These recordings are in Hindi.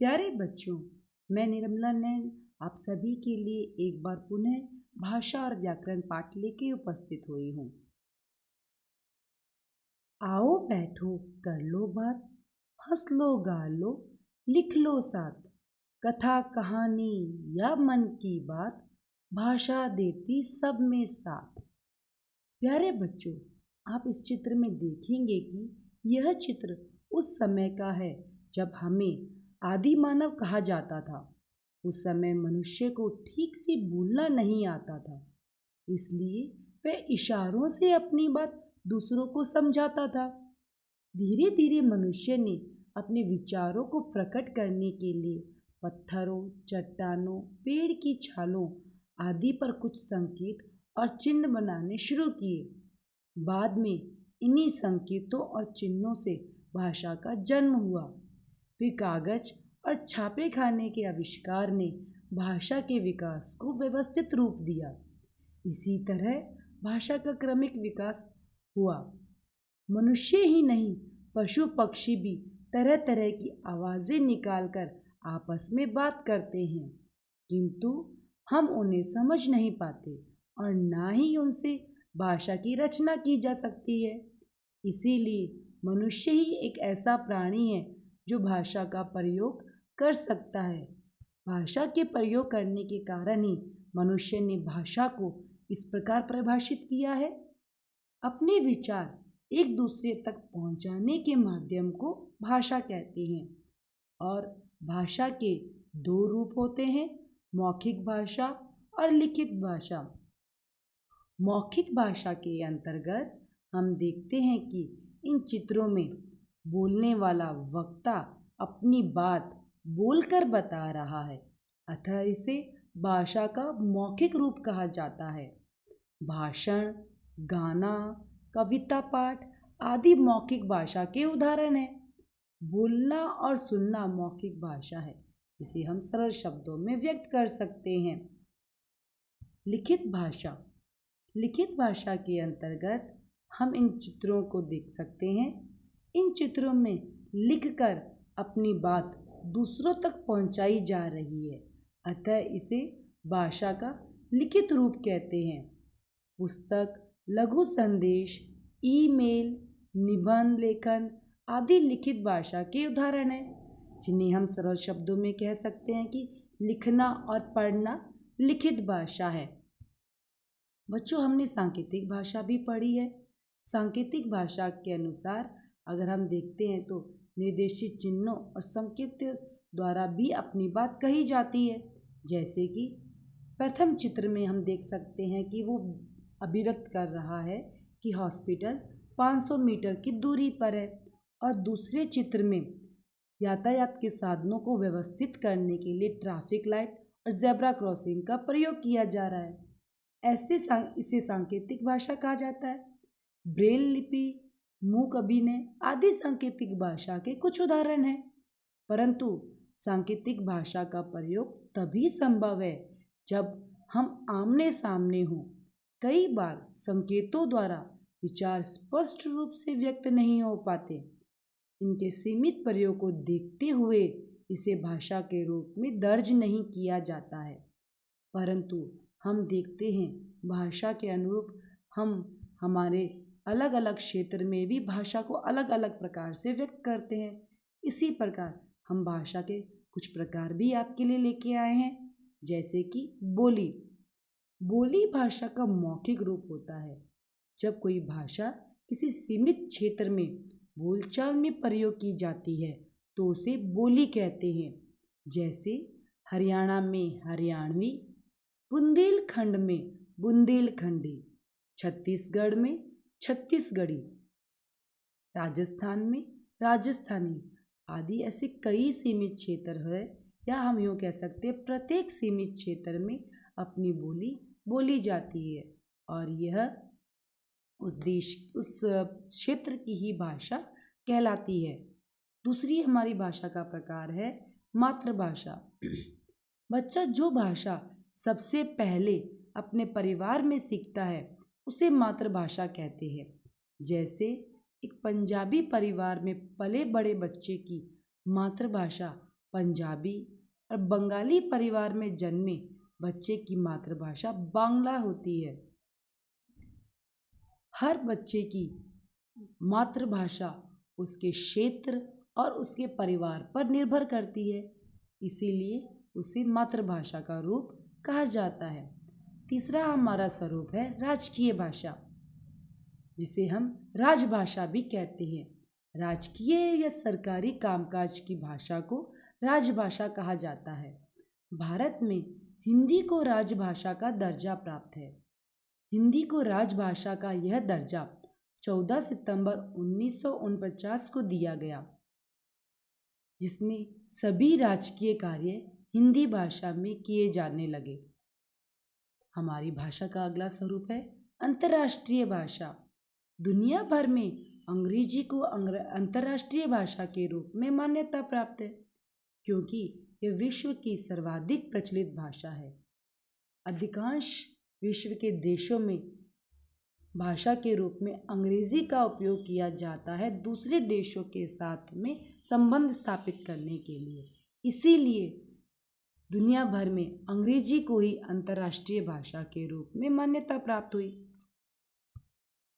प्यारे बच्चों, मैं निर्मला नैन आप सभी के लिए एक बार पुनः भाषा और व्याकरण पाठ लेके उपस्थित हुई हूँ। आओ बैठो कर लो बात, हंस लो गा लो, लिख लो साथ, कथा कहानी या मन की बात, भाषा देती सब में साथ। प्यारे बच्चों, आप इस चित्र में देखेंगे कि यह चित्र उस समय का है जब हमें आदि मानव कहा जाता था। उस समय मनुष्य को ठीक से बोलना नहीं आता था, इसलिए वह इशारों से अपनी बात दूसरों को समझाता था। धीरे धीरे मनुष्य ने अपने विचारों को प्रकट करने के लिए पत्थरों, चट्टानों, पेड़ की छालों आदि पर कुछ संकेत और चिन्ह बनाने शुरू किए। बाद में इन्हीं संकेतों और चिन्हों से भाषा का जन्म हुआ। फिर कागज और छापे खाने के आविष्कार ने भाषा के विकास को व्यवस्थित रूप दिया। इसी तरह भाषा का क्रमिक विकास हुआ। मनुष्य ही नहीं, पशु पक्षी भी तरह तरह की आवाज़ें निकालकर आपस में बात करते हैं, किंतु हम उन्हें समझ नहीं पाते और ना ही उनसे भाषा की रचना की जा सकती है। इसीलिए मनुष्य ही एक ऐसा प्राणी है जो भाषा का प्रयोग कर सकता है। भाषा के प्रयोग करने के कारण ही मनुष्य ने भाषा को इस प्रकार परिभाषित किया है। अपने विचार एक दूसरे तक पहुंचाने के माध्यम को भाषा कहते हैं। और भाषा के दो रूप होते हैं, मौखिक भाषा और लिखित भाषा। मौखिक भाषा के अंतर्गत हम देखते हैं कि इन चित्रों में बोलने वाला वक्ता अपनी बात बोलकर बता रहा है, अतः इसे भाषा का मौखिक रूप कहा जाता है। भाषण, गाना, कविता पाठ आदि मौखिक भाषा के उदाहरण हैं। बोलना और सुनना मौखिक भाषा है, इसे हम सरल शब्दों में व्यक्त कर सकते हैं। लिखित भाषा। लिखित भाषा के अंतर्गत हम इन चित्रों को देख सकते हैं। इन चित्रों में लिखकर अपनी बात दूसरों तक पहुंचाई जा रही है, अतः इसे भाषा का लिखित रूप कहते हैं। पुस्तक, लघु संदेश, ईमेल, निबंध लेखन आदि लिखित भाषा के उदाहरण हैं, जिन्हें हम सरल शब्दों में कह सकते हैं कि लिखना और पढ़ना लिखित भाषा है। बच्चों, हमने सांकेतिक भाषा भी पढ़ी है। सांकेतिक भाषा के अनुसार अगर हम देखते हैं तो निर्देशित चिन्हों और संकेत द्वारा भी अपनी बात कही जाती है। जैसे कि प्रथम चित्र में हम देख सकते हैं कि वो अभिव्यक्त कर रहा है कि हॉस्पिटल 500 मीटर की दूरी पर है, और दूसरे चित्र में यातायात के साधनों को व्यवस्थित करने के लिए ट्रैफिक लाइट और जेब्रा क्रॉसिंग का प्रयोग किया जा रहा है। इसे सांकेतिक भाषा कहा जाता है। ब्रेल लिपि, मूक अभिनय आदि सांकेतिक भाषा के कुछ उदाहरण हैं। परंतु सांकेतिक भाषा का प्रयोग तभी संभव है जब हम आमने सामने हों। कई बार संकेतों द्वारा विचार स्पष्ट रूप से व्यक्त नहीं हो पाते। इनके सीमित प्रयोग को देखते हुए इसे भाषा के रूप में दर्ज नहीं किया जाता है, परंतु हम देखते हैं भाषा के अनुरूप हम हमारे अलग अलग क्षेत्र में भी भाषा को अलग अलग प्रकार से व्यक्त करते हैं। इसी प्रकार हम भाषा के कुछ प्रकार भी आपके लिए लेके आए हैं, जैसे कि बोली। बोली भाषा का मौखिक रूप होता है। जब कोई भाषा किसी सीमित क्षेत्र में बोलचाल में प्रयोग की जाती है तो उसे बोली कहते हैं। जैसे हरियाणा में हरियाणवी, बुंदेलखंड में बुंदेलखंडी, छत्तीसगढ़ में छत्तीसगढ़ी, राजस्थान में राजस्थानी आदि ऐसे कई सीमित क्षेत्र है, या हम यूँ कह सकते हैं प्रत्येक सीमित क्षेत्र में अपनी बोली बोली जाती है, और यह उस क्षेत्र की ही भाषा कहलाती है। दूसरी हमारी भाषा का प्रकार है मातृभाषा। बच्चा जो भाषा सबसे पहले अपने परिवार में सीखता है उसे मातृभाषा कहते हैं। जैसे एक पंजाबी परिवार में पले बड़े बच्चे की मातृभाषा पंजाबी और बंगाली परिवार में जन्मे बच्चे की मातृभाषा बांग्ला होती है। हर बच्चे की मातृभाषा उसके क्षेत्र और उसके परिवार पर निर्भर करती है, इसीलिए उसे मातृभाषा का रूप कहा जाता है। तीसरा हमारा स्वरूप है राजकीय भाषा, जिसे हम राजभाषा भी कहते हैं। राजकीय या सरकारी कामकाज की भाषा को राजभाषा कहा जाता है। भारत में हिंदी को राजभाषा का दर्जा प्राप्त है। हिंदी को राजभाषा का यह दर्जा 14 सितंबर 1949 को दिया गया, जिसमें सभी राजकीय कार्य हिंदी भाषा में किए जाने लगे। हमारी भाषा का अगला स्वरूप है अंतर्राष्ट्रीय भाषा। दुनिया भर में अंग्रेजी को अंतर्राष्ट्रीय भाषा के रूप में मान्यता प्राप्त है, क्योंकि यह विश्व की सर्वाधिक प्रचलित भाषा है। अधिकांश विश्व के देशों में भाषा के रूप में अंग्रेजी का उपयोग किया जाता है दूसरे देशों के साथ में संबंध स्थापित करने के लिए। इसीलिए दुनिया भर में अंग्रेजी को ही अंतर्राष्ट्रीय भाषा के रूप में मान्यता प्राप्त हुई।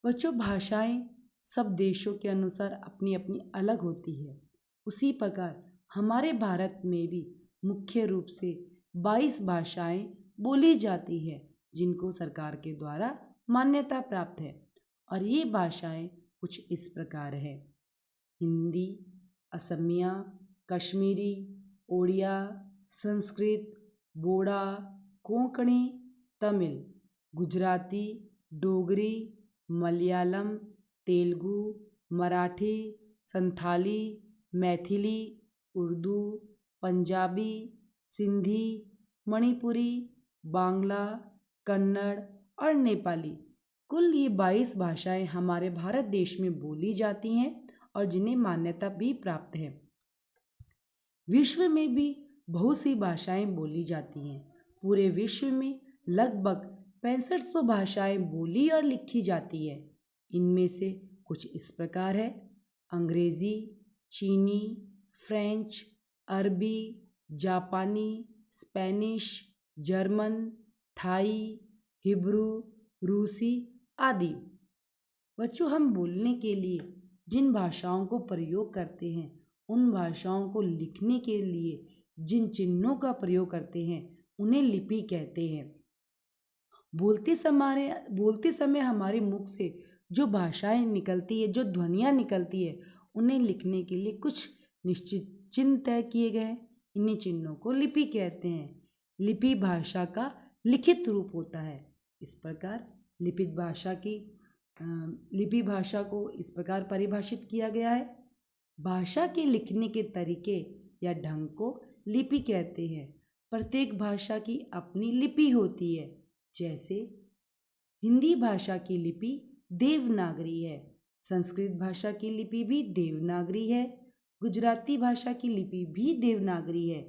बच्चों, भाषाएं सब देशों के अनुसार अपनी अपनी अलग होती है। उसी प्रकार हमारे भारत में भी मुख्य रूप से 22 भाषाएं बोली जाती है, जिनको सरकार के द्वारा मान्यता प्राप्त है। और ये भाषाएं कुछ इस प्रकार है: हिंदी, असमिया, कश्मीरी, ओडिया, संस्कृत, बोड़ा, कोंकणी, तमिल, गुजराती, डोगरी, मलयालम, तेलुगु, मराठी, संथाली, मैथिली, उर्दू, पंजाबी, सिंधी, मणिपुरी, बांग्ला, कन्नड़ और नेपाली। कुल ये 22 भाषाएं हमारे भारत देश में बोली जाती हैं और जिन्हें मान्यता भी प्राप्त है। विश्व में भी बहुत सी भाषाएं बोली जाती हैं। पूरे विश्व में लगभग 6500 भाषाएं बोली और लिखी जाती है। इनमें से कुछ इस प्रकार है: अंग्रेज़ी, चीनी, फ्रेंच, अरबी, जापानी, स्पेनिश, जर्मन, थाई, हिब्रू, रूसी आदि। बच्चों, हम बोलने के लिए जिन भाषाओं को प्रयोग करते हैं, उन भाषाओं को लिखने के लिए जिन चिन्हों का प्रयोग करते हैं, उन्हें लिपि कहते हैं। बोलते समय हमारे मुख से जो भाषाएं निकलती है, जो ध्वनियाँ निकलती है, उन्हें लिखने के लिए कुछ निश्चित चिन्ह तय किए गए हैं। इन्हीं चिन्हों को लिपि कहते हैं। लिपि भाषा का लिखित रूप होता है। इस प्रकार लिपि भाषा को इस प्रकार परिभाषित किया गया है: भाषा के लिखने के तरीके या ढंग को लिपि कहते हैं। प्रत्येक भाषा की अपनी लिपि होती है। जैसे हिंदी भाषा की लिपि देवनागरी है, संस्कृत भाषा की लिपि भी देवनागरी है, गुजराती भाषा की लिपि भी देवनागरी है,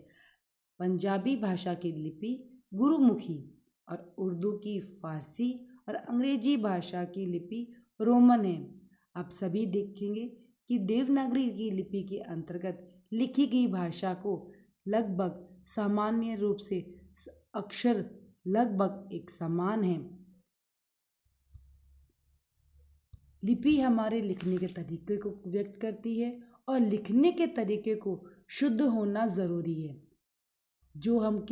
पंजाबी भाषा की लिपि गुरुमुखी और उर्दू की फारसी और अंग्रेजी भाषा की लिपि रोमन है। आप सभी देखेंगे कि देवनागरी की लिपि के अंतर्गत लिखी गई भाषा को लगभग सामान्य रूप से अक्षर लगभग एक समान है। लिपि हमारे लिखने के तरीके को व्यक्त करती है और लिखने के तरीके को शुद्ध होना ज़रूरी है, जो हम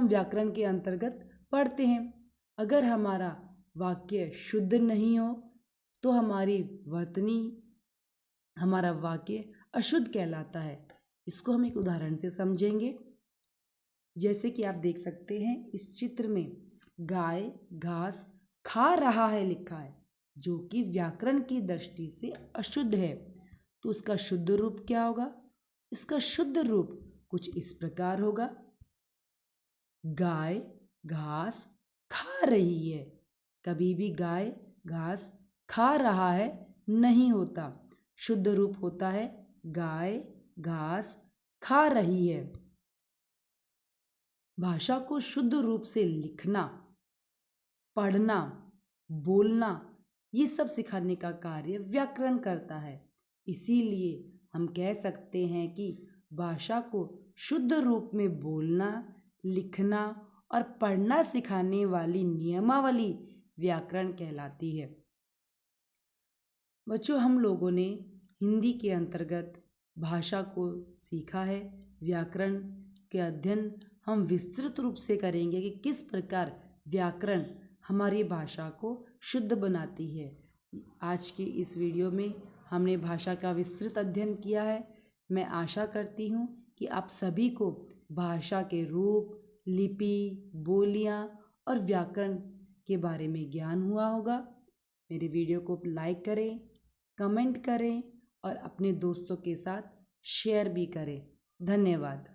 व्याकरण के अंतर्गत पढ़ते हैं। अगर हमारा वाक्य शुद्ध नहीं हो तो हमारा वाक्य अशुद्ध कहलाता है। इसको हम एक उदाहरण से समझेंगे। जैसे कि आप देख सकते हैं इस चित्र में गाय घास खा रहा है लिखा है, जो कि व्याकरण की दृष्टि से अशुद्ध है। तो उसका शुद्ध रूप क्या होगा? इसका शुद्ध रूप कुछ इस प्रकार होगा: गाय घास खा रही है। कभी भी गाय घास खा रहा है नहीं होता। शुद्ध रूप होता है गाय घास खा रही है। भाषा को शुद्ध रूप से लिखना, पढ़ना, बोलना, ये सब सिखाने का कार्य व्याकरण करता है। इसीलिए हम कह सकते हैं कि भाषा को शुद्ध रूप में बोलना, लिखना और पढ़ना सिखाने वाली नियमावली व्याकरण कहलाती है। बच्चों, हम लोगों ने हिंदी के अंतर्गत भाषा को सीखा है। व्याकरण के अध्ययन हम विस्तृत रूप से करेंगे कि किस प्रकार व्याकरण हमारी भाषा को शुद्ध बनाती है। आज की इस वीडियो में हमने भाषा का विस्तृत अध्ययन किया है। मैं आशा करती हूँ कि आप सभी को भाषा के रूप, लिपि, बोलियाँ और व्याकरण के बारे में ज्ञान हुआ होगा। मेरे वीडियो को लाइक करें, कमेंट करें और अपने दोस्तों के साथ शेयर भी करें। धन्यवाद।